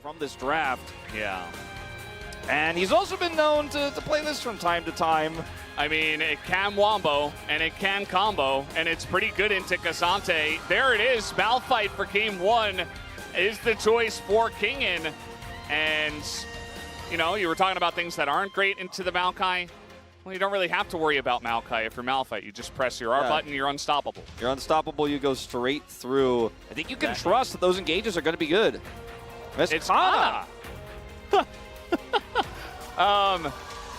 from this draft. Yeah. And he's also been known to play this from time to time. I mean, it can wombo, and it can combo, and it's pretty good into Cassante. There it is, Malphite for game one is the choice for Kingen. And, you know, you were talking about things that aren't great into the Maokai. Well, you don't really have to worry about Maokai if you're Malphite. You just press your R button, you're unstoppable. You're unstoppable, you go straight through. I think you can trust that those engages are going to be good. It's Kana. An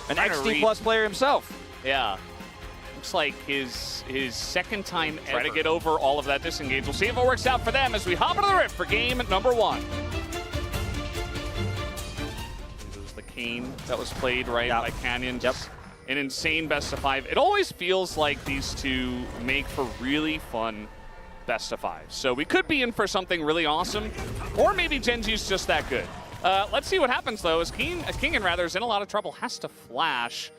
XD plus player himself. Yeah. Looks like his second time ever. Try to get over all of that disengage. We'll see if it works out for them as we hop into the rift for game number one. It was the Kane that was played right by Canyon. Just an insane best of five. It always feels like these two make for really fun best of five. So we could be in for something really awesome, or maybe Genji's just that good. Let's see what happens though, as Kingen rather is in a lot of trouble, has to flash,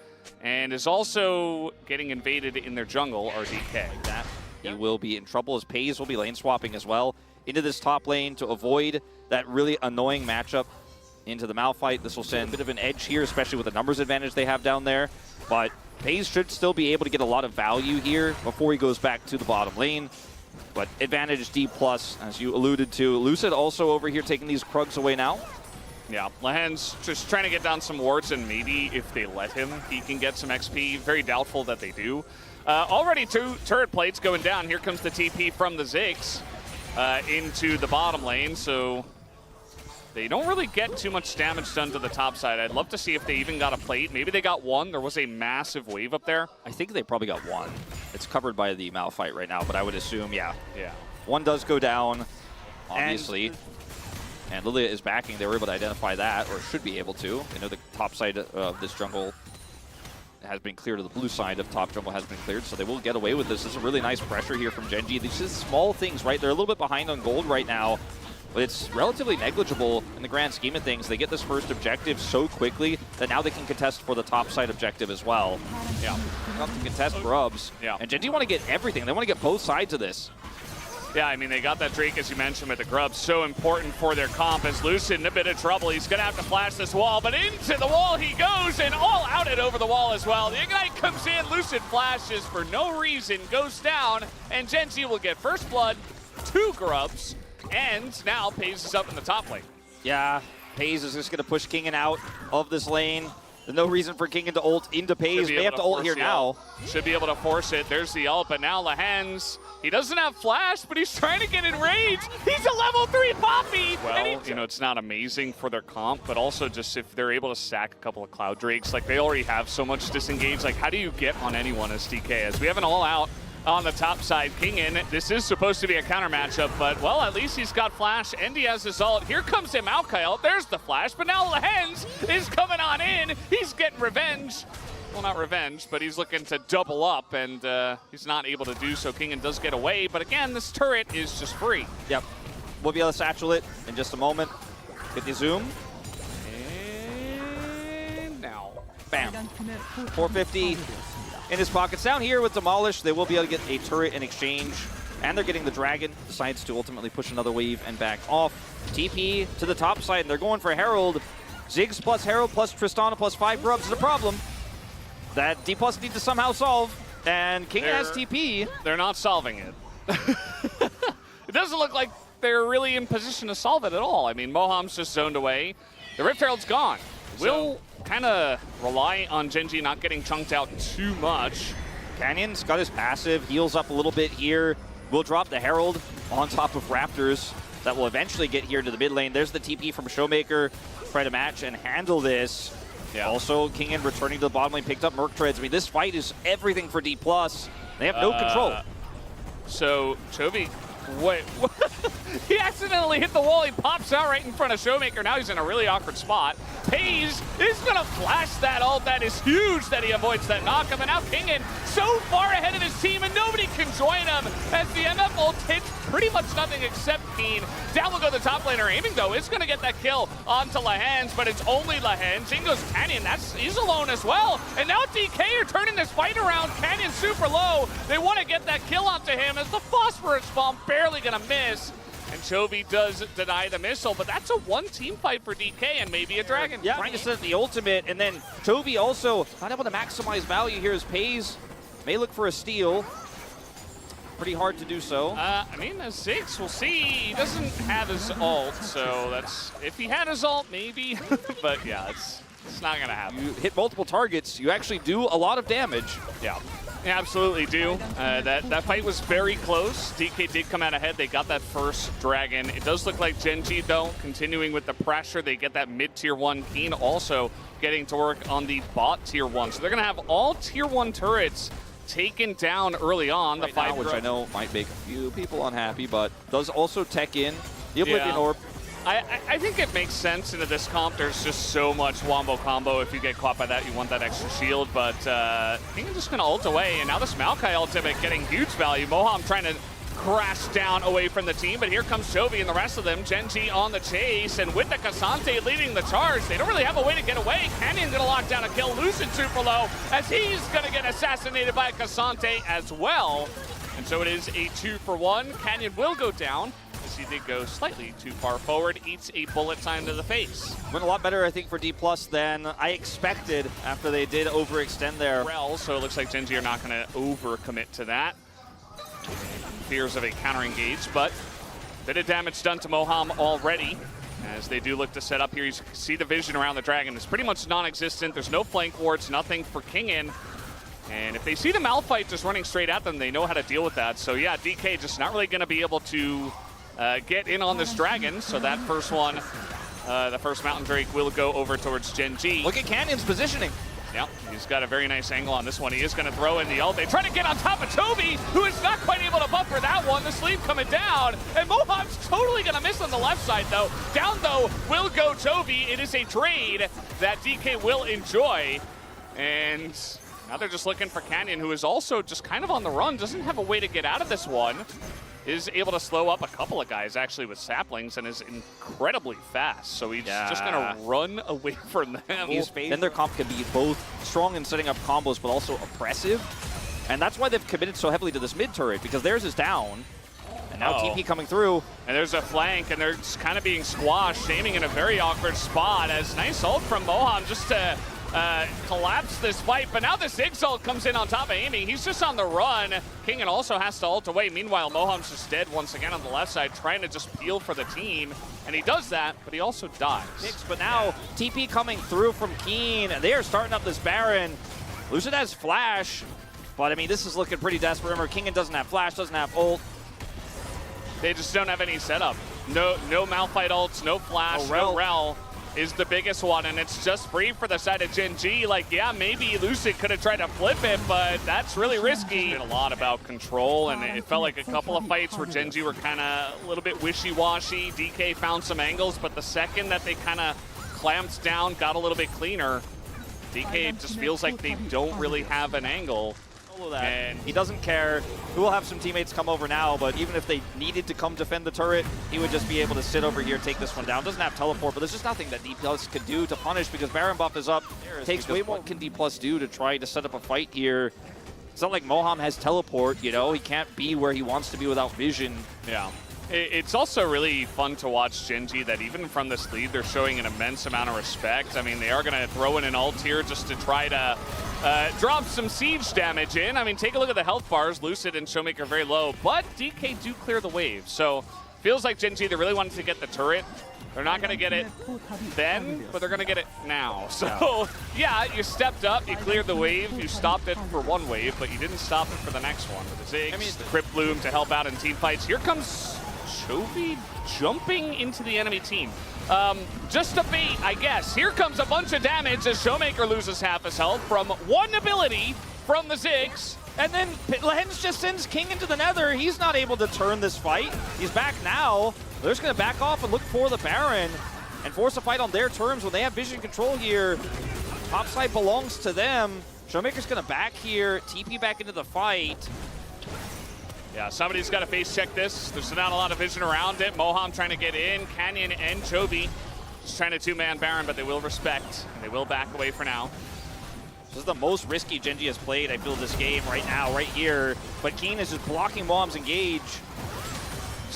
and is also getting invaded in their jungle, RDK. He will be in trouble as Pays will be lane swapping as well into this top lane to avoid that really annoying matchup into the Malphite. This will send a bit of an edge here, especially with the numbers advantage they have down there. But Pays should still be able to get a lot of value here before he goes back to the bottom lane. But advantage D+, as you alluded to. Lucid also over here taking these Krugs away now. Yeah, Lahen's just trying to get down some wards, and maybe if they let him, he can get some XP. Very doubtful that they do. Already two turret plates going down. Here comes the TP from the Ziggs into the bottom lane, so they don't really get too much damage done to the top side. I'd love to see if they even got a plate. Maybe they got one. There was a massive wave up there. I think they probably got one. It's covered by the Malphite right now, but I would assume, yeah. One does go down, obviously. And Lilia is backing. They were able to identify that, or should be able to. They know the top side of this jungle has been cleared, or the blue side of top jungle has been cleared, so they will get away with this. This is a really nice pressure here from Genji. These are small things, right? They're a little bit behind on gold right now, but it's relatively negligible in the grand scheme of things. They get this first objective so quickly that now they can contest for the top side objective as well. Yeah. Not to contest grubs. Yeah. And Genji want to get everything. They want to get both sides of this. Yeah, I mean, they got that Drake, as you mentioned, with the grubs. So important for their comp. As Lucid in a bit of trouble. He's going to have to flash this wall, but into the wall he goes, and all out it over the wall as well. The Ignite comes in. Lucid flashes for no reason, goes down, and Genji will get first blood, 2 grubs, and now Pays is up in the top lane. Yeah, Pays is just going to push Kingen out of this lane. There's no reason for Kingen to ult into Pays. They have to ult here now. Should be able to force it. There's the ult, but now Lahen's, he doesn't have flash, but he's trying to get enraged. He's a level 3 Poppy! Well, you know, it's not amazing for their comp, but also just if they're able to stack a couple of Cloud Drakes, like they already have so much disengage, like how do you get on anyone as DK? As we have an all-out on the top side, Kingen. This is supposed to be a counter matchup, but, well, at least he's got flash, and he has his ult. Here comes the Maokai ult. There's the flash, but now Lahen's is coming on in. He's getting revenge. Well, not revenge, but he's looking to double up, and he's not able to do so. Kingen does get away, but again, this turret is just free. Yep. We'll be able to satchel it in just a moment. Get the zoom. And now. Bam. 450. In his pockets. Down here with Demolish, they will be able to get a turret in exchange. And they're getting the Dragon. Decides to ultimately push another wave and back off. TP to the top side, and they're going for Herald. Ziggs plus Herald plus Tristana plus 5 grubs is a problem that D+ need to somehow solve. And King has TP. They're not solving it. It doesn't look like they're really in position to solve it at all. I mean, Moham's just zoned away. The Rift Herald's gone. We'll kind of rely on Genji not getting chunked out too much. Canyon's got his passive, heals up a little bit here. We'll drop the Herald on top of Raptors. That will eventually get here to the mid lane. There's the TP from Showmaker. Try to match and handle this. Yeah. Also, Kingen returning to the bottom lane, picked up Merc Treads. I mean, this fight is everything for D+. They have no control. So, Chovy, wait. He accidentally hit the wall. He pops out right in front of Showmaker. Now he's in a really awkward spot. Pays is going to flash that ult. That is huge that he avoids that knockup. And now Kingen so far ahead of his team, and nobody can join him as the MF ult hits pretty much nothing except Keen. Down will go the top laner. Aiming, though, is going to get that kill onto Lahen's, but it's only Lahen's. In goes Canyon. He's alone as well. And now DK are turning this fight around. Canyon's super low. They want to get that kill onto him as the Phosphorus Bomb barely going to miss. And Chovy does deny the missile, but that's a one-team fight for DK and maybe a Dragon. Yeah, trying to set the ultimate, and then Chovy also not able to maximize value here as Pays may look for a steal. Pretty hard to do so. I mean, as Ziggs, we'll see. He doesn't have his ult, so that's, if he had his ult, maybe. But yeah, it's not gonna happen. You hit multiple targets, you actually do a lot of damage. Yeah. You absolutely do. That fight was very close. DK did come out ahead. They got that first Dragon. It does look like Gen.G, though, continuing with the pressure. They get that mid-tier 1. Keen also getting to work on the bot tier 1. So they're going to have all tier 1 turrets taken down early on. Right the fight, which I know might make a few people unhappy, but does also tech in the Oblivion Orb. I think it makes sense into this comp. There's just so much wombo combo. If you get caught by that, you want that extra shield. But King is just going to ult away. And now this Maokai ultimate getting huge value. Moham trying to crash down away from the team. But here comes Chovy and the rest of them. Gen.G on the chase. And with the Cassante leading the charge, they don't really have a way to get away. Canyon going to lock down a kill. Lucid super low as he's going to get assassinated by Cassante as well. And so it is a 2-for-1. Canyon will go down. He did go slightly too far forward, eats a bullet time to the face. Went a lot better, I think, for D+ than I expected after they did overextend there. So it looks like Gen.G are not going to overcommit to that. Fears of a counter-engage, but a bit of damage done to Moham already, as they do look to set up here. You see the vision around the Dragon. It's pretty much non-existent. There's no flank wards, nothing for Kingin. And if they see the Malphite just running straight at them, they know how to deal with that. So yeah, DK just not really going to be able to get in on this Dragon, so that first one, the first Mountain Drake will go over towards Gen.G. Look at Canyon's positioning. Yep, he's got a very nice angle on this one. He is going to throw in the ult. They try to get on top of Chovy, who is not quite able to buffer that one. The sleeve coming down, and Moham's totally going to miss on the left side, though. Down, though, will go Chovy. It is a trade that DK will enjoy, and now they're just looking for Canyon, who is also just kind of on the run, doesn't have a way to get out of this one. Is able to slow up a couple of guys actually with saplings and is incredibly fast. So he's just going to run away from them. Then their comp can be both strong in setting up combos, but also oppressive. And that's why they've committed so heavily to this mid turret, because theirs is down. And now TP coming through. And there's a flank, and they're just kind of being squashed, aiming in a very awkward spot. As nice ult from Moham just to collapse this fight, but now the Ziggs ult comes in on top of Amy. He's just on the run. Kingin also has to ult away. Meanwhile, Moham's just dead once again on the left side, trying to just peel for the team. And he does that, but he also dies. But now TP coming through from Keen. They are starting up this Baron. Lucid has flash, but I mean, this is looking pretty desperate. Remember, Kingin doesn't have flash, doesn't have ult. They just don't have any setup. No Malphite ults, no flash, no Rel is the biggest one, and it's just free for the side of Gen.G. Like, yeah, maybe Lucid could have tried to flip it, but that's really risky. A lot about control, and it felt like a couple of fights where Gen.G were kind of a little bit wishy-washy. DK found some angles, but the second that they kind of clamped down, got a little bit cleaner, DK just feels like they don't really have an angle. And he doesn't care. He will have some teammates come over now, but even if they needed to come defend the turret, he would just be able to sit over here, take this one down. Doesn't have teleport, but there's just nothing that D+ could do to punish, because Baron buff is up. Takes way more can D+ do to try to set up a fight here. It's not like Moham has teleport, you know? He can't be where he wants to be without vision. Yeah. It's also really fun to watch Gen.G that even from this lead, they're showing an immense amount of respect. I mean, they are going to throw in an ult here just to try to drop some siege damage in. I mean, take a look at the health bars. Lucid and Showmaker very low, but DK do clear the wave. So feels like Gen.G, they really wanted to get the turret. They're not going to get it then, but they're going to get it now. So, yeah, you stepped up, you cleared the wave, you stopped it for one wave, but you didn't stop it for the next one. With the Ziggs, the Crypt Bloom to help out in team fights. Here comes Chovy jumping into the enemy team. Just a bait, I guess. Here comes a bunch of damage as Showmaker loses half his health from one ability from the Ziggs. And then Lehens just sends King into the nether. He's not able to turn this fight. He's back now. They're just going to back off and look for the Baron and force a fight on their terms when they have vision control here. Top side belongs to them. Showmaker's going to back here, TP back into the fight. Yeah, somebody's got to face check this. There's not a lot of vision around it. Moham trying to get in. Canyon and Chovy just trying to two-man Baron, but they will respect, and they will back away for now. This is the most risky Gen.G has played, I feel, this game right now, right here. But Keen is just blocking Moham's engage.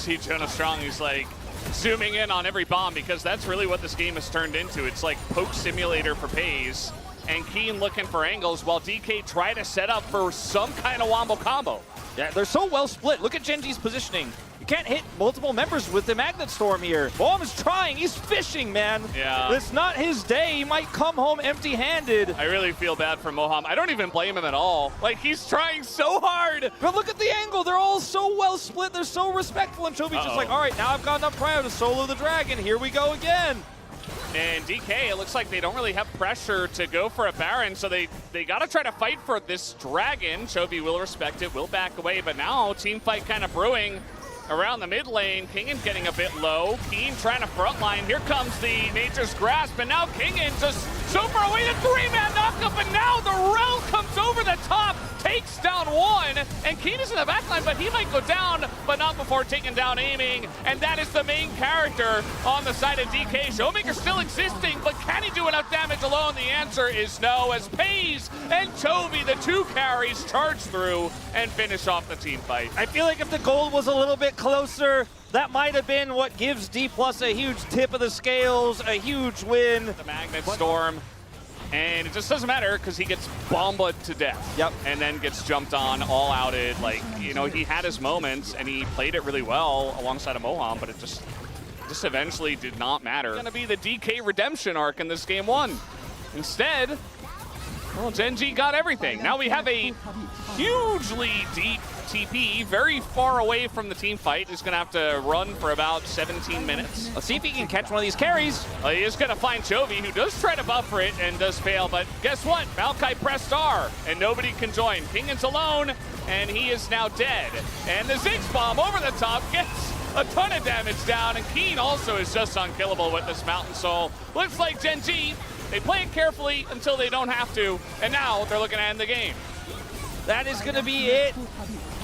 see Jonah Strong, he's like zooming in on every bomb because that's really what this game has turned into. It's like poke simulator for Pays, and Keen looking for angles while DK try to set up for some kind of wombo combo. Yeah, they're so well split. Look at Genji's positioning. You can't hit multiple members with the Magnet Storm here. Bohm is trying. He's fishing, man. Yeah. It's not his day. He might come home empty-handed. I really feel bad for Moham. I don't even blame him at all. Like, he's trying so hard. But look at the angle. They're all so well split. They're so respectful. And Chobi's just like, all right, now I've got enough cryo to solo the dragon. Here we go again. And DK, it looks like they don't really have pressure to go for a Baron, so they got to try to fight for this dragon. Chobi will respect it, will back away, but now team fight kind of brewing around the mid lane. Kingen getting a bit low. Keen trying to frontline. Here comes the Nature's Grasp, and now Kingen just so far away. The three-man knockup, and now the Rel comes over the top, takes down one, and Keen is in the backline, but he might go down, but not before taking down aiming, and that is the main character on the side of DK. Showmaker still existing, but can he do enough damage alone? The answer is no, as Pays and Toby, the two carries, charge through and finish off the team fight. I feel like if the gold was a little bit closer, that might have been what gives D+ a huge tip of the scales, a huge win. The Magnet Storm. And it just doesn't matter because he gets bombed to death. Yep. And then gets jumped on, all outed. Like, you know, he had his moments and he played it really well alongside of Moham, but it just eventually did not matter. It's gonna be the DK redemption arc in this game one. Instead, well, Genji got everything. Now we have a hugely deep TP, very far away from the team fight. He's gonna have to run for about 17 minutes. Let's see if he can catch one of these carries. He is gonna find Chovy, who does try to buffer it and does fail, but guess what? Maokai pressed R, and nobody can join. Kingan's alone, and he is now dead. And the Ziggs bomb over the top gets a ton of damage down, and Keen also is just unkillable with this Mountain Soul. Looks like Genji, they play it carefully until they don't have to, and now they're looking to end the game. That is gonna be it.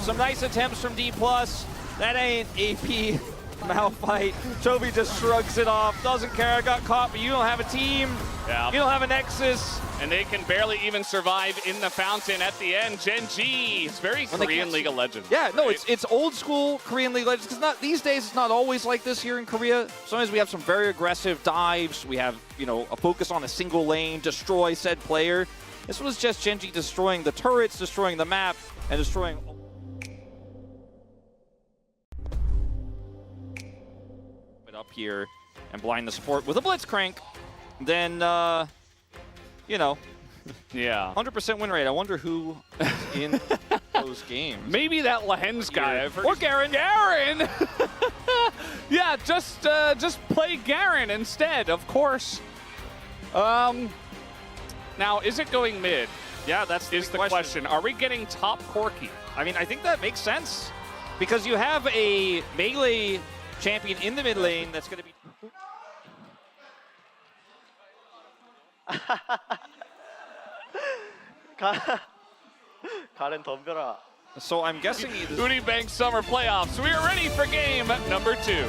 Some nice attempts from D+. That ain't AP Malphite. Toby just shrugs it off. Doesn't care, I got caught, but you don't have a team. Yeah. You don't have a Nexus. And they can barely even survive in the fountain at the end. Genji, it's very Korean League of Legends. Yeah, no, right? it's old school Korean League of Legends, because not these days it's not always like this here in Korea. Sometimes we have some very aggressive dives. We have, you know, a focus on a single lane, destroy said player. This was just Genji destroying the turrets, destroying the map, and destroying up here and blind the support with a Blitzcrank. Then, you know, yeah, 100% win rate. I wonder who is in those games. Maybe that Lehens guy. I've heard or Garen. Garen! Yeah, just play Garen instead, of course. Now, is it going mid? Yeah, that's the question. Are we getting top Corki? I mean, I think that makes sense because you have a melee champion in the mid lane that's going to be. Karen 덤벼라. So I'm guessing Uni Bank Summer Playoffs. We are ready for game number 2.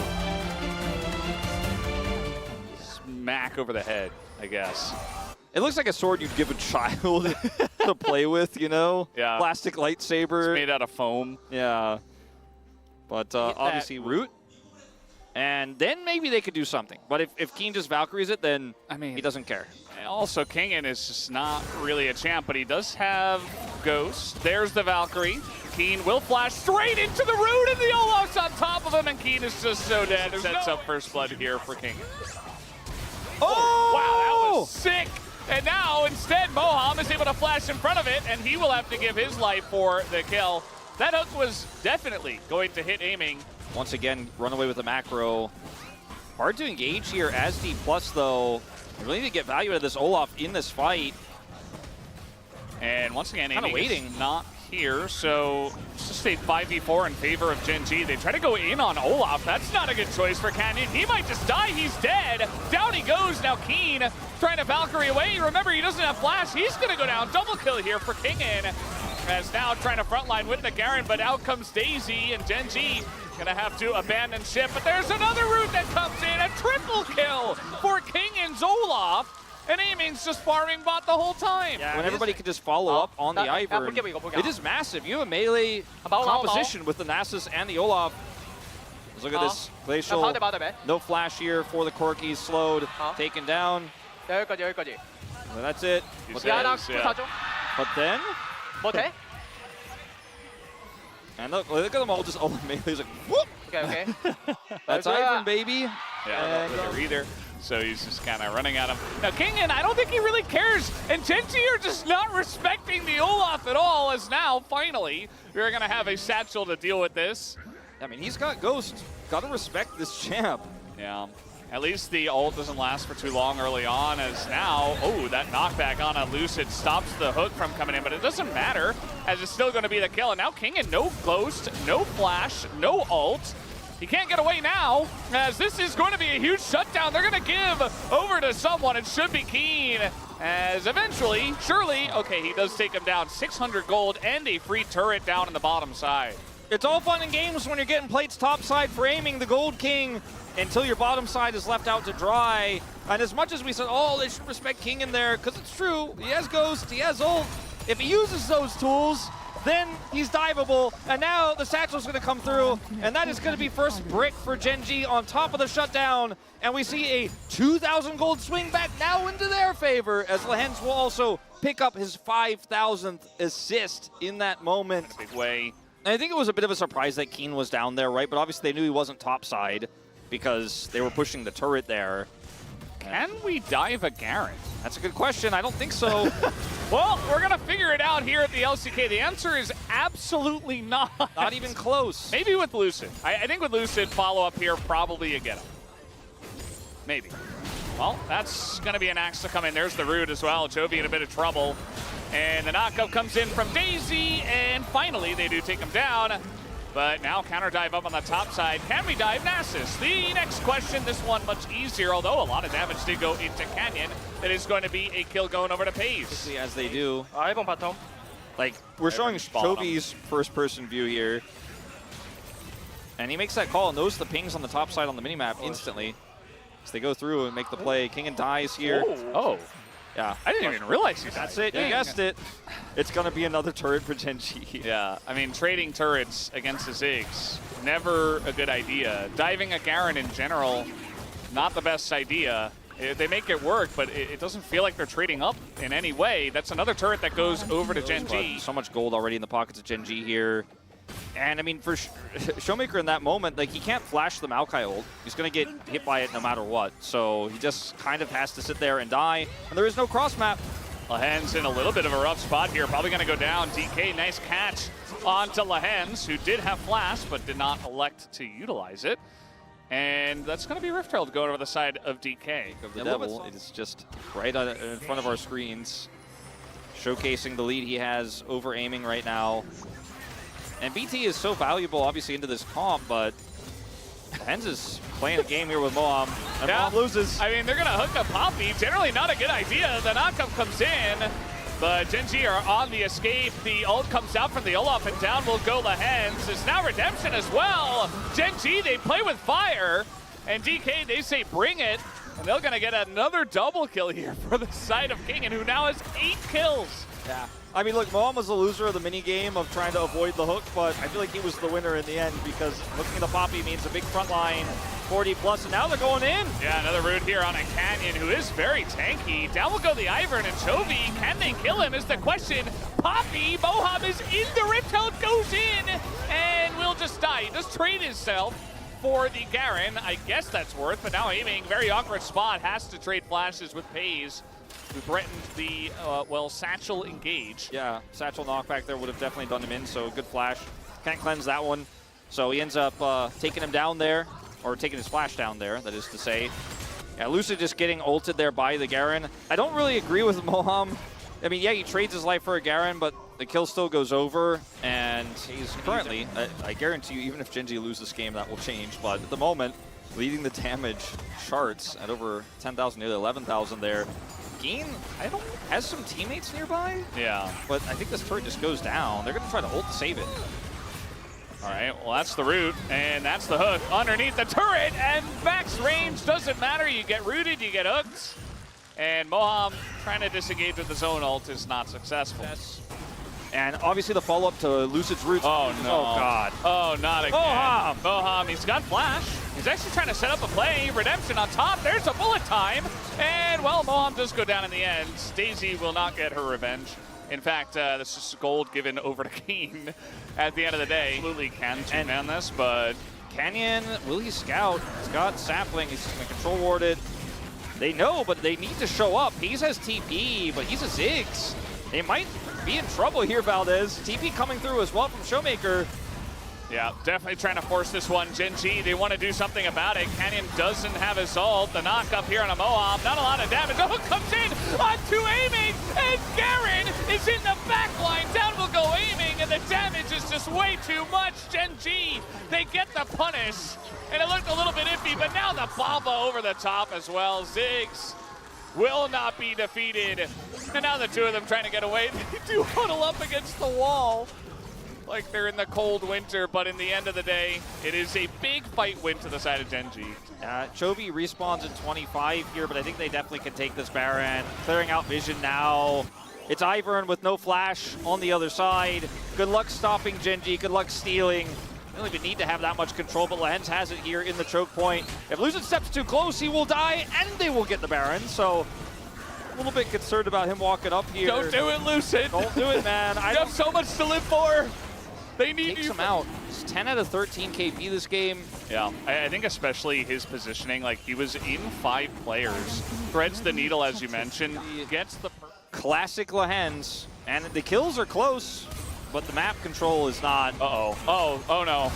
Smack over the head, I guess. It looks like a sword you'd give a child to play with, you know? Yeah. Plastic lightsaber. It's made out of foam. Yeah. But obviously root. And then maybe they could do something. But if Keen just Valkyries it, then I mean, he doesn't care. Also, Kingen is just not really a champ, but he does have Ghost. There's the Valkyrie. Keen will flash straight into the root, and the Olaf's on top of him, and Keen is just so dead. Sets up first blood here for Kingen. Oh! Wow, that was sick. And now, instead, Moham is able to flash in front of it, and he will have to give his life for the kill. That hook was definitely going to hit aiming. Once again, run away with the macro. Hard to engage here as D+, though. You really need to get value out of this Olaf in this fight. And once again, kind of waiting. Not here, so it's just a 5v4 in favor of Genji. They try to go in on Olaf. That's not a good choice for Canyon. He might just die. He's dead. Down he goes. Now Keen trying to Valkyrie away. Remember, he doesn't have flash. He's going to go down. Double kill here for Kingen. As now trying to frontline with the Garen, but out comes Daisy, and Genji gonna have to abandon ship. But there's another route that comes in. A triple kill for Kingen's Olaf. And Aiming's just farming bot the whole time. Yeah, when everybody can just follow up on the Ivern. It is massive. You have a melee composition with the Nasus and the Olaf. Look at this. Glacial. No flash here for the Corki. Slowed. Taken down. 여기까지. So that's it. But then. And look at them all just Melee's like, whoop! Okay. That's Ivan, baby. Yeah, not either. So he's just kind of running at him. Now, Kingen, I don't think he really cares. And Genji are just not respecting the Olaf at all, as now, finally, you're going to have a Satchel to deal with this. I mean, he's got Ghost. Got to respect this champ. Yeah. At least the ult doesn't last for too long early on, as now, that knockback on a Lucid stops the hook from coming in, but it doesn't matter, as it's still going to be the kill. And now Kingen, no Ghost, no Flash, no ult. He can't get away now, as this is going to be a huge shutdown. They're going to give over to someone. It should be Keen, as eventually, surely, okay, he does take him down. 600 gold and a free turret down in the bottom side. It's all fun and games when you're getting plates topside for aiming the Gold King until your bottom side is left out to dry. And as much as we said, they should respect King in there, because it's true, he has Ghost, he has ult. If he uses those tools, then he's diveable. And now the Satchel's going to come through, and that is going to be first brick for Genji on top of the shutdown. And we see a 2,000 gold swing back now into their favor, as Lehens will also pick up his 5,000th assist in that moment. Big way. And I think it was a bit of a surprise that Keen was down there, right? But obviously they knew he wasn't topside because they were pushing the turret there. Can we dive a Garen? That's a good question. I don't think so. Well, we're going to figure it out here at the LCK. The answer is absolutely not. Not even close. Maybe with Lucid. I think with Lucid, follow-up here, probably you get him. Maybe. Well, that's going to be an axe to come in. There's the root as well. Jovi in a bit of trouble. And the knockup comes in from Daisy, and finally they do take him down. But now counter dive up on the top side. Can we dive Nasus? The next question, this one much easier, although a lot of damage did go into Canyon. That is going to be a kill going over to Pace. As they do. Ivan 바텀. Like, we're showing Jovi's first-person view here. And he makes that call and knows the pings on the top side on the minimap instantly. As they go through and make the play. King and dies here. Oh. Yeah. I didn't even realize he died. That's it. Dang. You guessed it. It's going to be another turret for Genji. Yeah. I mean, trading turrets against the Ziggs, never a good idea. Diving a Garen in general, not the best idea. They make it work, but it doesn't feel like they're trading up in any way. That's another turret that goes over to Genji. So much gold already in the pockets of Genji here. And I mean, for Showmaker in that moment, like, he can't flash the Maokai ult. He's going to get hit by it no matter what. So he just kind of has to sit there and die. And there is no cross map. Lehens in a little bit of a rough spot here. Probably going to go down. DK, nice catch onto Lehens, who did have flash, but did not elect to utilize it. And that's going to be Rift-Herald going over the side of DK. Of the Devil. It is just right in front of our screens, showcasing the lead he has over aiming right now. And BT is so valuable, obviously, into this comp, but Lehens is playing a game here with Moham, and Moham loses. I mean, they're going to hook up Poppy. Generally not a good idea. The knockup comes in, but Genji are on the escape. The ult comes out from the Olaf, and down will go Lehens. It's now Redemption as well. Genji, they play with fire, and DK, they say bring it, and they're going to get another double kill here for the side of Kingen, who now has 8 kills. Yeah. I mean, look, Moham was the loser of the mini game of trying to avoid the hook, but I feel like he was the winner in the end because looking at the Poppy means a big front line, 40 plus, and now they're going in. Yeah, another root here on a Canyon, who is very tanky. Down will go the Ivern, and Chovy, can they kill him is the question. Poppy, Moham is in the Rift-Held, goes in, and will just die. He does trade himself for the Garen. I guess that's worth, but now aiming, very awkward spot, has to trade flashes with Pays, who threatened the, Satchel engage. Yeah, Satchel knockback there would have definitely done him in, so good flash. Can't cleanse that one. So he ends up taking him down there, or taking his flash down there, that is to say. Yeah, Lucid just getting ulted there by the Garen. I don't really agree with Moham. I mean, yeah, he trades his life for a Garen, but the kill still goes over, and he's currently, I guarantee you, even if Genji loses this game, that will change, but at the moment, leading the damage charts at over 10,000, nearly 11,000 there. Geen, has some teammates nearby. Yeah. But I think this turret just goes down. They're going to try to ult to save it. All right, well, that's the root, and that's the hook underneath the turret, and max range doesn't matter. You get rooted, you get hooked, and Moham trying to disengage with his own ult is not successful. Yes. And obviously the follow-up to Lucid's roots. Oh, no. Oh, God. Oh, not again. Moham. Moham, he's got flash. He's actually trying to set up a play. Redemption on top. There's a bullet time. And, well, Moham does go down in the end. Daisy will not get her revenge. In fact, this is gold given over to Keen at the end of the day. Absolutely can two-man this, but... Canyon, will he scout? He's got Sapling. He's going to control ward it. They know, but they need to show up. He has TP, but he's a Ziggs. They might be in trouble here, Valdez. TP coming through as well from Showmaker. Yeah, definitely trying to force this one. Gen G, they want to do something about it. Canyon doesn't have his ult. The knock up here on a Moham. Not a lot of damage. Oh, it comes in onto aiming, and Garen is in the back line. Down will go aiming, and the damage is just way too much. Gen G, they get the punish, and it looked a little bit iffy, but now the Baba over the top as well. Ziggs will not be defeated. And now the two of them trying to get away. They do huddle up against the wall like they're in the cold winter, but in the end of the day, it is a big fight win to the side of Gen G. Chovy respawns in 25 here, but I think they definitely can take this Baron. Clearing out vision now. It's Ivern with no flash on the other side. Good luck stopping Gen G. Good luck stealing. They don't even need to have that much control, but Lehens has it here in the choke point. If Lucid steps too close, he will die, and they will get the Baron. So a little bit concerned about him walking up here. Don't do it, Lucid. Don't do it, man. You have so much to live for. They need Takes you. him out. It's 10 out of 13 KP this game. Yeah, I think especially his positioning, like he was in 5 players. Threads the needle, as you mentioned. Gets the... Classic Lehens. And the kills are close, but the map control is not. Uh-oh. Oh no.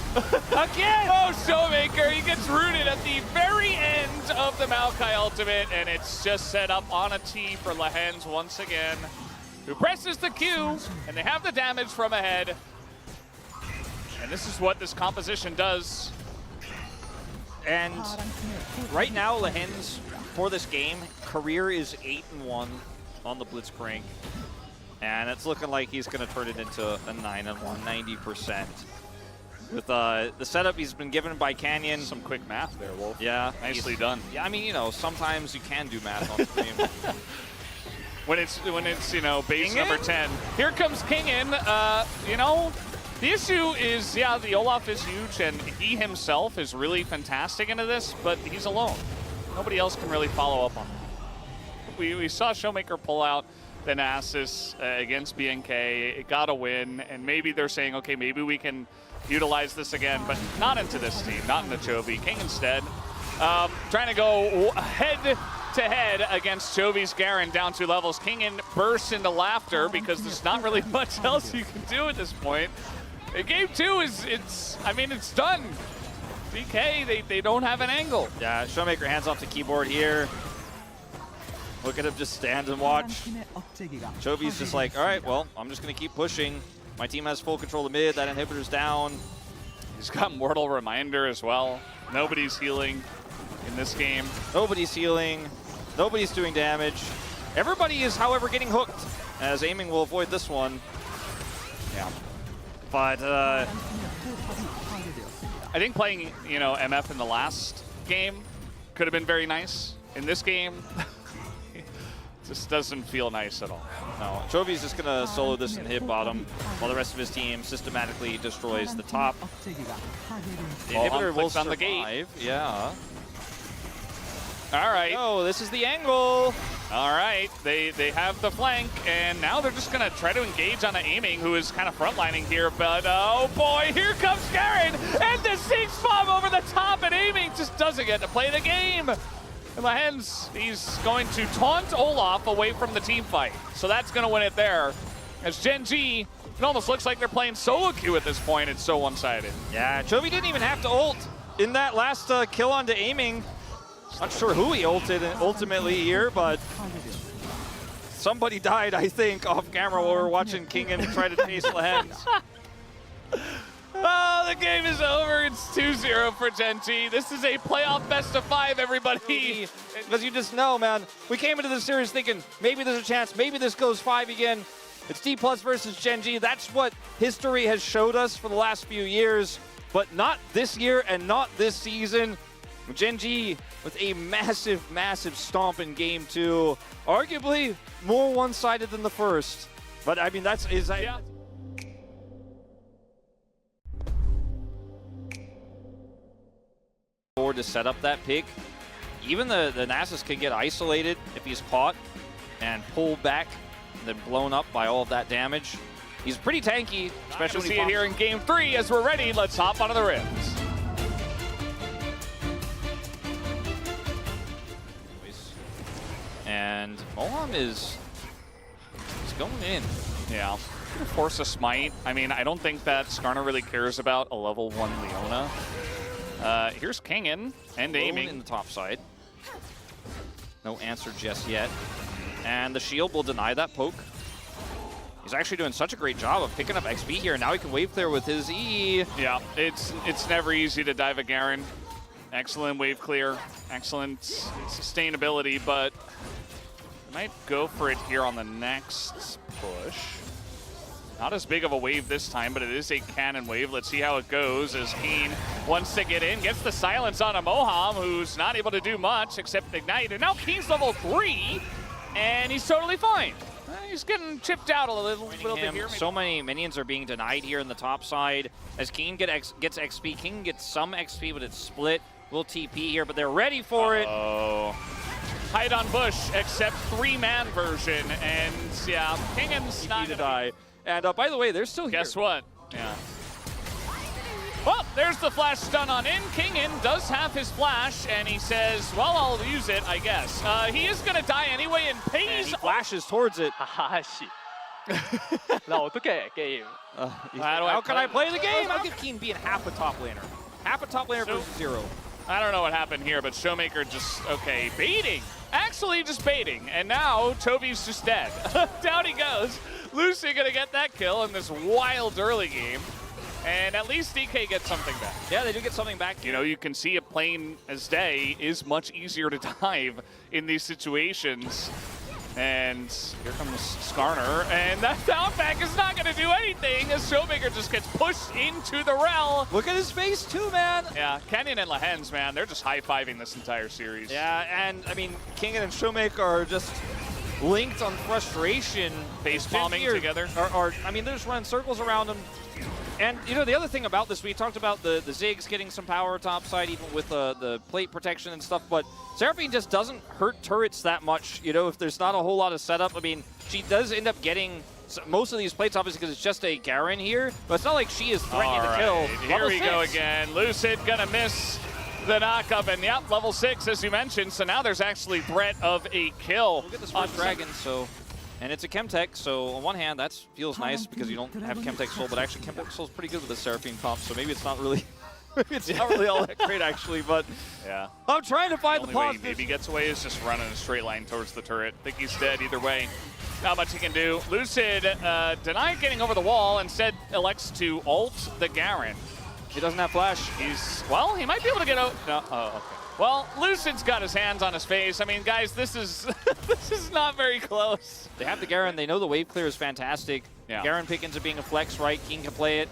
Again! Oh, Showmaker, he gets rooted at the very end of the Maokai ultimate, and it's just set up on a T for Lehens once again, who presses the Q, and they have the damage from ahead. And this is what this composition does. And right now, Lehens, for this game, career is 8-1 on the Blitzcrank. And it's looking like he's going to turn it into a 9-1, 90%. With the setup he's been given by Canyon. Some quick math there, Wolf. Yeah. Nicely done. Yeah, I mean, you know, sometimes you can do math on stream. when it's you know, base number 10. Here comes Kingin. You know, the issue is, yeah, the Olaf is huge, and he himself is really fantastic into this, but he's alone. Nobody else can really follow up on him. We saw Showmaker pull out the Nasus against BNK. It got a win, and maybe they're saying, okay, maybe we can utilize this again, but not into this team, not into Chovy. King instead, trying to go head-to-head against Chovy's Garen down 2 levels. Kingin bursts into laughter because there's not really much else you can do at this point. Game 2 it's done. BK, they don't have an angle. Yeah, Showmaker hands off the keyboard here. Look at him just stand and watch. Chovy's just like, all right, well, I'm just going to keep pushing. My team has full control of mid. That inhibitor's down. He's got Mortal Reminder as well. Nobody's healing in this game. Nobody's healing. Nobody's doing damage. Everybody is, however, getting hooked, as aiming will avoid this one. Yeah. But, I think playing, you know, MF in the last game could have been very nice. In this game, just doesn't feel nice at all. No, Chovy's just gonna solo this and hit bottom, while the rest of his team systematically destroys the top. The inhibitor will survive. On the gate. Yeah. All right. Oh, this is the angle. All right, they have the flank, and now they're just gonna try to engage on the aiming, who is kind of frontlining here, but oh boy, here comes Garen, and the Ziggs bomb over the top, and aiming just doesn't get to play the game. And Lehens, he's going to taunt Olaf away from the team fight, so that's gonna win it there. As Gen G, it almost looks like they're playing solo queue at this point. It's so one-sided. Yeah, Chovy didn't even have to ult in that last kill onto aiming. Not sure who he ulted ultimately here, but somebody died, I think, off camera while we were watching Kingin try to chase Lehens. Oh, the game is over. It's 2-0 for Gen G. This is a playoff best-of-5, everybody. Because you just know, man, we came into this series thinking maybe there's a chance, maybe this goes 5 again. It's D+ versus Gen G. That's what history has showed us for the last few years, but not this year and not this season. Gen G with a massive, massive stomp in Game 2. Arguably more one-sided than the first. But, I mean, Yeah. forward to set up that pick. Even the Nasus can get isolated if he's caught and pulled back and then blown up by all of that damage. He's pretty tanky, especially when he see it here in Game 3. As we're ready, let's hop onto the rims. And Moham is going in. Yeah. Force a smite. I mean, I don't think that Skarner really cares about a level 1 Leona. Here's Kingen and aiming in the top side. No answer just yet. And the shield will deny that poke. He's actually doing such a great job of picking up XP here. Now he can wave clear with his E. Yeah, it's never easy to dive a Garen. Excellent wave clear, excellent sustainability, but I might go for it here on the next push. Not as big of a wave this time, but it is a cannon wave. Let's see how it goes as Keen wants to get in, gets the silence on a Moham, who's not able to do much except ignite. And now Keen's level 3, and he's totally fine. He's getting chipped out a little bit here. So many minions are being denied here in the top side. As Keen gets XP, King gets some XP, but it's split. Will TP here, but they're ready for it. Oh. Hide on bush, except 3-man version, and yeah, Kingen's not to die. And by the way, they're still here. Guess what? Yeah. Well, there's the flash stun on in. Kingen does have his flash, and he says, well, I'll use it, I guess. He is going to die anyway, and pays. And he flashes towards it. How can I play the game? I'll give Keen being half a top laner. Half a top laner versus 0. I don't know what happened here, but Showmaker just, okay, baiting. Actually just baiting, and now Toby's just dead. Down he goes. Lucy gonna get that kill in this wild early game. And at least DK gets something back. Yeah, they do get something back. You know, you can see it plain as day is much easier to dive in these situations. And here comes Skarner, and that downback is not going to do anything as Showmaker just gets pushed into the rel. Look at his face too, man. Yeah, Kenyon and Lahens, man, they're just high-fiving this entire series. Yeah, and I mean, Kingen and Showmaker are just linked on frustration. Face palming together. I mean, they're just running circles around him. And, you know, the other thing about this, we talked about the Ziggs getting some power topside, even with the plate protection and stuff, but Seraphine just doesn't hurt turrets that much, you know, if there's not a whole lot of setup. I mean, she does end up getting most of these plates, obviously, because it's just a Garen here, but it's not like she is threatening to kill. Here we go again. Lucid gonna miss the knock-up, and yep, level 6, as you mentioned, so now there's actually threat of a kill. Look at this first dragon, so... And it's a Chemtech, so on one hand, that feels nice because you don't have Chemtech Soul, but actually Chemtech Soul is pretty good with the Seraphine comp, so maybe it's not really all that great, actually, but yeah. I'm trying to find the only way positive. maybe gets away is just running a straight line towards the turret. Think he's dead either way. Not much he can do. Lucid denied getting over the wall, instead elects to ult the Garen. He doesn't have flash. Well, he might be able to get out. No, oh, okay. Well, Lucid's got his hands on his face. I mean, guys, this is this is not very close. They have the Garen. They know the wave clear is fantastic. Yeah. Garen pick ends up being a flex, right? King can play it.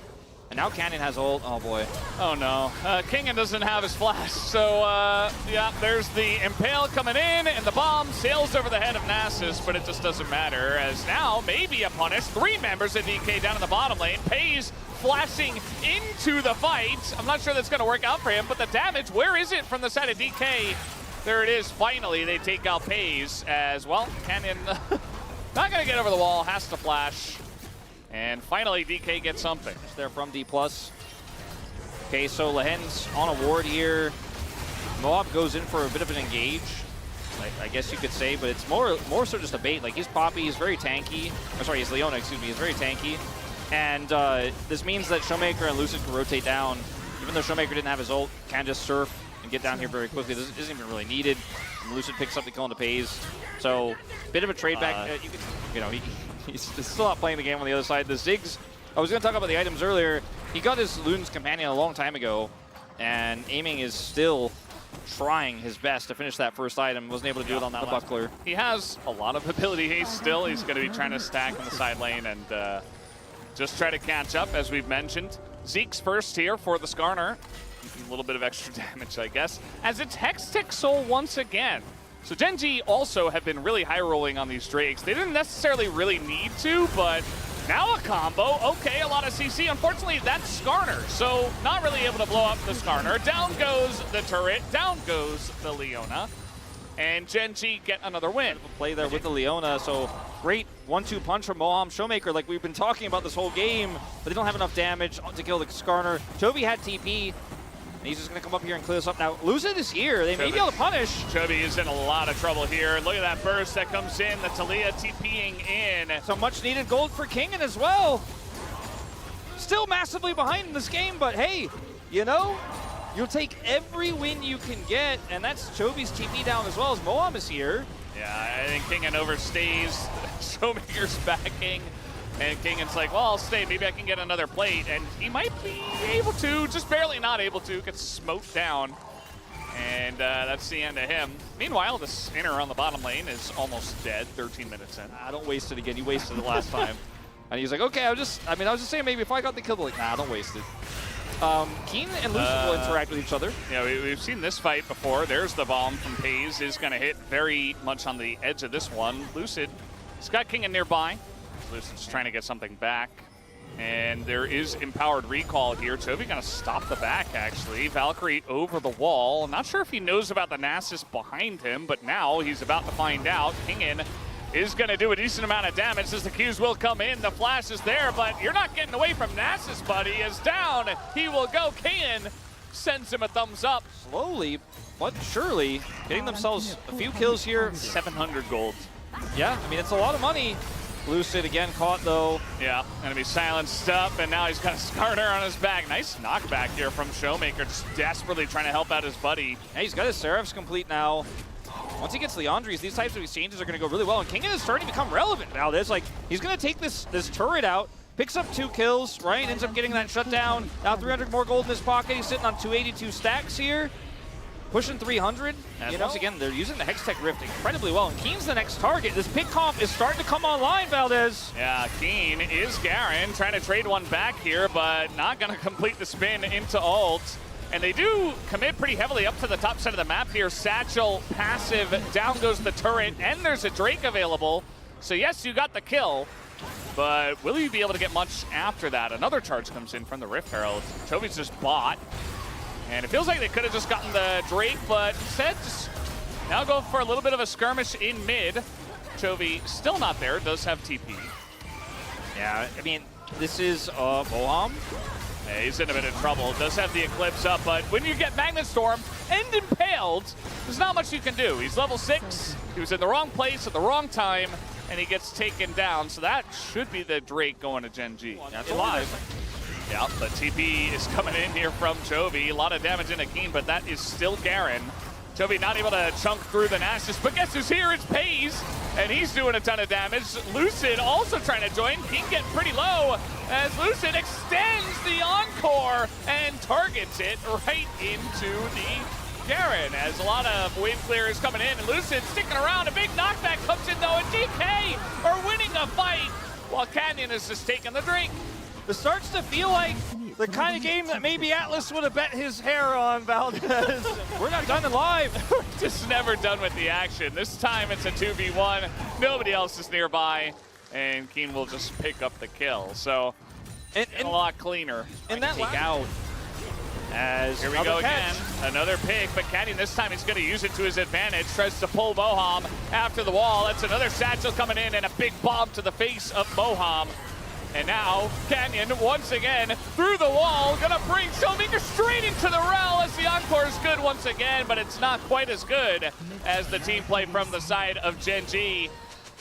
And now Canyon has ult. Oh, boy. Oh, no. Kingen doesn't have his flash. So, yeah, there's the Impale coming in, and the bomb sails over the head of Nasus, but it just doesn't matter, as now maybe a punish. 3 members of DK down in the bottom lane. Pays flashing into the fight. I'm not sure that's going to work out for him, but the damage, where is it from the side of DK? There it is. Finally, they take out Pays as, well, Canyon not going to get over the wall, has to flash. And finally, DK gets something. It's there from D+. Okay, so Lahen's on a ward here. Moab goes in for a bit of an engage, I guess you could say, but it's more so just a bait. Like, he's Poppy, he's very tanky. Or sorry, he's Leona, excuse me, he's very tanky. And this means that Showmaker and Lucid can rotate down. Even though Showmaker didn't have his ult, can just surf and get down here very quickly. This isn't even really needed. And Lucid picks up the kill into Pays. So, bit of a trade back. He's still not playing the game on the other side. The Ziggs, I was going to talk about the items earlier. He got his Loon's Companion a long time ago, and aiming is still trying his best to finish that first item. Wasn't able to do it on that buckler. He has a lot of ability haste still. He's going to be trying to stack in the side lane and just try to catch up, as we've mentioned. Zeke's first here for the Skarner. A little bit of extra damage, I guess, as it's Hextech Soul once again. So Gen G also have been really high rolling on these Drakes. They didn't necessarily really need to, but Now a combo. Okay, a lot of CC. Unfortunately, that's Skarner, so not really able to blow up the Skarner. Down goes the turret. Down goes the Leona. And Gen G get another win. Play there with the Leona, so great 1-2 punch from Moham Showmaker like we've been talking about this whole game, but they don't have enough damage to kill the Skarner. Chovy had TP, and he's just going to come up here and clear this up. Now, Lucid is here. They may be able to punish. Chovy is in a lot of trouble here. Look at that burst that comes in. The Taliyah TPing in. So much needed gold for Kingen as well. Still massively behind in this game, but hey, you know, you'll take every win you can get, and that's Chovy's TP down as well as Moham is here. Yeah, I think Kingen overstays Showmaker's backing, and Kingen's like, well, I'll stay. Maybe I can get another plate, and he might be able to, just barely not able to. Gets smoked down, and that's the end of him. Meanwhile, this inner on the bottom lane is almost dead, 13 minutes in. Don't waste it again. You wasted it last time. And he's like, okay, I was just saying maybe if I got the kill, but like, nah, don't waste it. Keen and Lucid will interact with each other. Yeah, we've seen this fight before. There's the bomb from Pays. Is going to hit very much on the edge of this one. Lucid, he's got Kingen nearby. Lucid's trying to get something back. And there is empowered recall here. Chovy going to stop the back, actually. Valkyrie over the wall. Not sure if he knows about the Nasus behind him, but now he's about to find out. Kingen is going to do a decent amount of damage as the Qs will come in. The flash is there, but you're not getting away from Nasus, buddy. Is down. He will go. Kingen sends him a thumbs up. Slowly, but surely, getting themselves a few kills here. 700 gold. Yeah, I mean, it's a lot of money. Lucid again caught, though. Yeah, going to be silenced up, and now he's got a Skarner on his back. Nice knockback here from Showmaker, just desperately trying to help out his buddy. Yeah, he's got his Seraphs complete now. Once he gets Leandries, these types of exchanges are going to go really well, and Kingen is starting to become relevant now. There's like, he's going to take this turret out, picks up 2 kills, right? Ends up getting that shutdown. Now 300 more gold in his pocket. He's sitting on 282 stacks here, pushing 300. And once again, they're using the Hextech Rift incredibly well, and Keen's the next target. This pick comp is starting to come online, Valdez. Yeah, Keen is Garen, trying to trade one back here, but not going to complete the spin into ult. And they do commit pretty heavily up to the top side of the map here. Satchel, passive, down goes the turret, and there's a Drake available. So yes, you got the kill, but will you be able to get much after that? Another charge comes in from the Rift Herald. Chovy's just bought, and it feels like they could have just gotten the Drake, but instead just now go for a little bit of a skirmish in mid. Chovy still not there, does have TP. Yeah, I mean, this is Moham. Yeah, he's in a bit of trouble. Does have the Eclipse up, but when you get Magnet Storm and Impaled, there's not much you can do. He's level 6. He was in the wrong place at the wrong time, and he gets taken down. So that should be the Drake going to Gen G. That's alive. Yeah, the TP is coming in here from Chovy. A lot of damage into Keen, but that is still Garen. Chovy not able to chunk through the Nasus, but guess who's here? It's Pays, and he's doing a ton of damage. Lucid also trying to join. Keen getting pretty low as Lucid extends the Encore and targets it right into the Garen, as a lot of wave clearers coming in, and Lucid sticking around. A big knockback comes in, though, and DK are winning a fight while Canyon is just taking the Drake. This starts to feel like the kind of game that maybe Atlas would have bet his hair on, Valdez. We're not done in live. We're just never done with the action. This time it's a 2v1. Nobody else is nearby, and Keen will just pick up the kill. So, and a lot cleaner. And that take out. As here we go again. Another pick, but Canyon this time he's going to use it to his advantage. Tries to pull Moham after the wall. That's another satchel coming in, and a big bomb to the face of Moham. And now, Canyon, once again, through the wall, gonna bring Showmaker straight into the rel as the Encore is good once again, but it's not quite as good as the team play from the side of Gen G.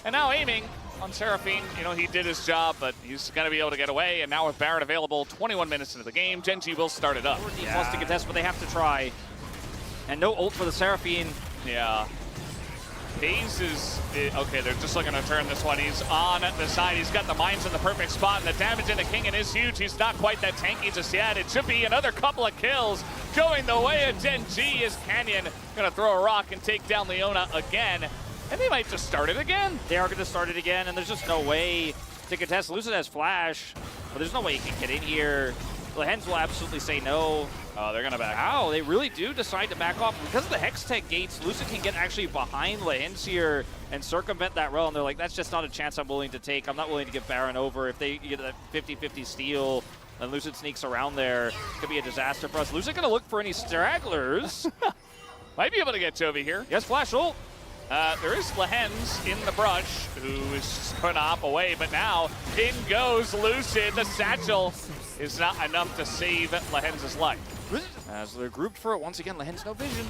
And now aiming on Seraphine, you know, he did his job, but he's gonna be able to get away, and now with Barret available, 21 minutes into the game, Gen G will start it up. Plus to contest, but they have to try. And no ult for the Seraphine. Yeah. Hayes is, okay, they're just looking to turn this one. He's on the side. He's got the mines in the perfect spot, and the damage into Kingen is huge. He's not quite that tanky just yet. It should be another couple of kills going the way of Gen G as Canyon going to throw a rock and take down Leona again. And they might just start it again. They are going to start it again, and there's just no way to contest. Lucid has flash, but there's no way he can get in here. The Hens will absolutely say no. Oh, they're going to back. Wow, they really do decide to back off. Because of the Hextech gates, Lucid can get actually behind Lehens here and circumvent that row. And they're like, that's just not a chance I'm willing to take. I'm not willing to give Baron over. If they get that 50-50 steal, and Lucid sneaks around there, it could be a disaster for us. Lucid going to look for any stragglers. Might be able to get Chovy here. Yes, flash ult. There is Lehens in the brush, who is just going to hop away, but now in goes Lucid. The satchel is not enough to save Lehens' life. As they're grouped for it, once again, Lehens no vision.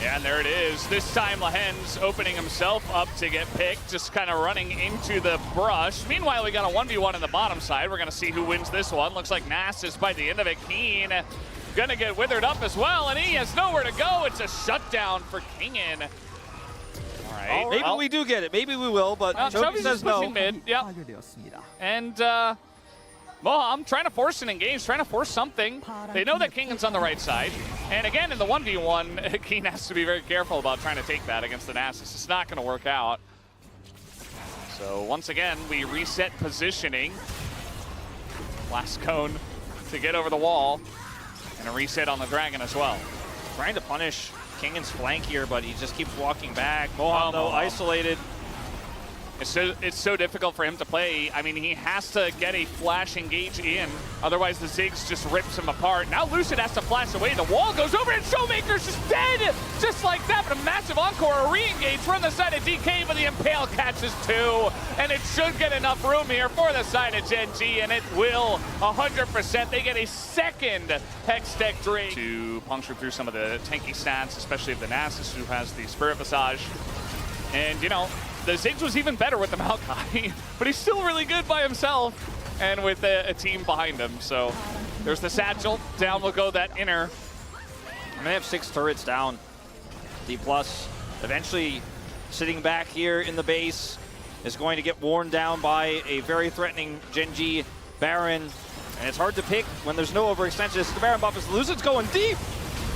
Yeah, and there it is. This time Lehens opening himself up to get picked, just kind of running into the brush. Meanwhile, we got a 1v1 in the bottom side. We're going to see who wins this one. Looks like Nass is by the end of it. Keen going to get withered up as well, and he has nowhere to go. It's a shutdown for Kingen. All right. Maybe we do get it. Maybe we will, but Chovy says no. Mid. Yep. And well, I'm trying to force an engage, trying to force something. They know that Kingen's on the right side. And again, in the 1v1, Keen has to be very careful about trying to take that against the Nasus. It's not going to work out. So once again, we reset positioning. Last cone to get over the wall. And a reset on the Dragon as well. Trying to punish Kingen's flank here, but he just keeps walking back. Moham, though, isolated. It's so difficult for him to play. I mean, he has to get a flash engage in. Otherwise, the Ziggs just rips him apart. Now Lucid has to flash away. The wall goes over, and Showmaker's just dead! Just like that, but a massive encore, a re-engage from the side of DK, but the Impale catches two. And it should get enough room here for the side of Gen G, and it will 100%. They get a second Hextech Drake to puncture through some of the tanky stats, especially of the Nasus, who has the Spirit Visage. And, you know, the Ziggs was even better with the Maokai, but he's still really good by himself and with a team behind him. So there's the satchel. Down will go that inner. And they have 6 turrets down. D+, eventually sitting back here in the base, is going to get worn down by a very threatening Gen G Baron. And it's hard to pick when there's no overextension. It's the Baron buff as Lucid's going deep.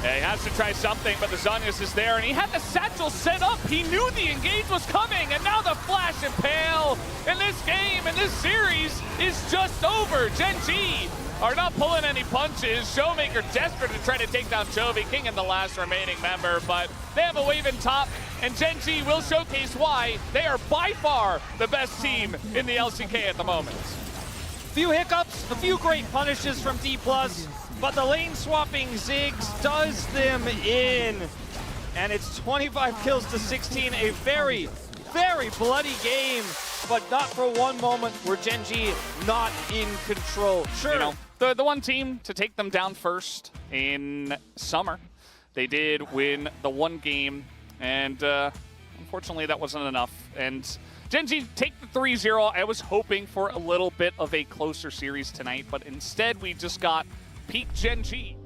Yeah, he has to try something, but the Zhonya's is there, and he had the satchel set up. He knew the engage was coming, and now the flash Impale in this game, in this series, is just over. Gen G are not pulling any punches. Showmaker desperate to try to take down Chovy, Kingen the last remaining member, but they have a wave in top, and Gen G will showcase why they are by far the best team in the LCK at the moment. Few hiccups, a few great punishes from D+, but the lane swapping Ziggs does them in. And it's 25 kills to 16, a very, very bloody game, but not for one moment were Gen G not in control. Sure. You know, the one team to take them down first in summer. They did win the one game, and unfortunately that wasn't enough. And Gen G take the 3-0. I was hoping for a little bit of a closer series tonight, but instead we just got peak Gen G.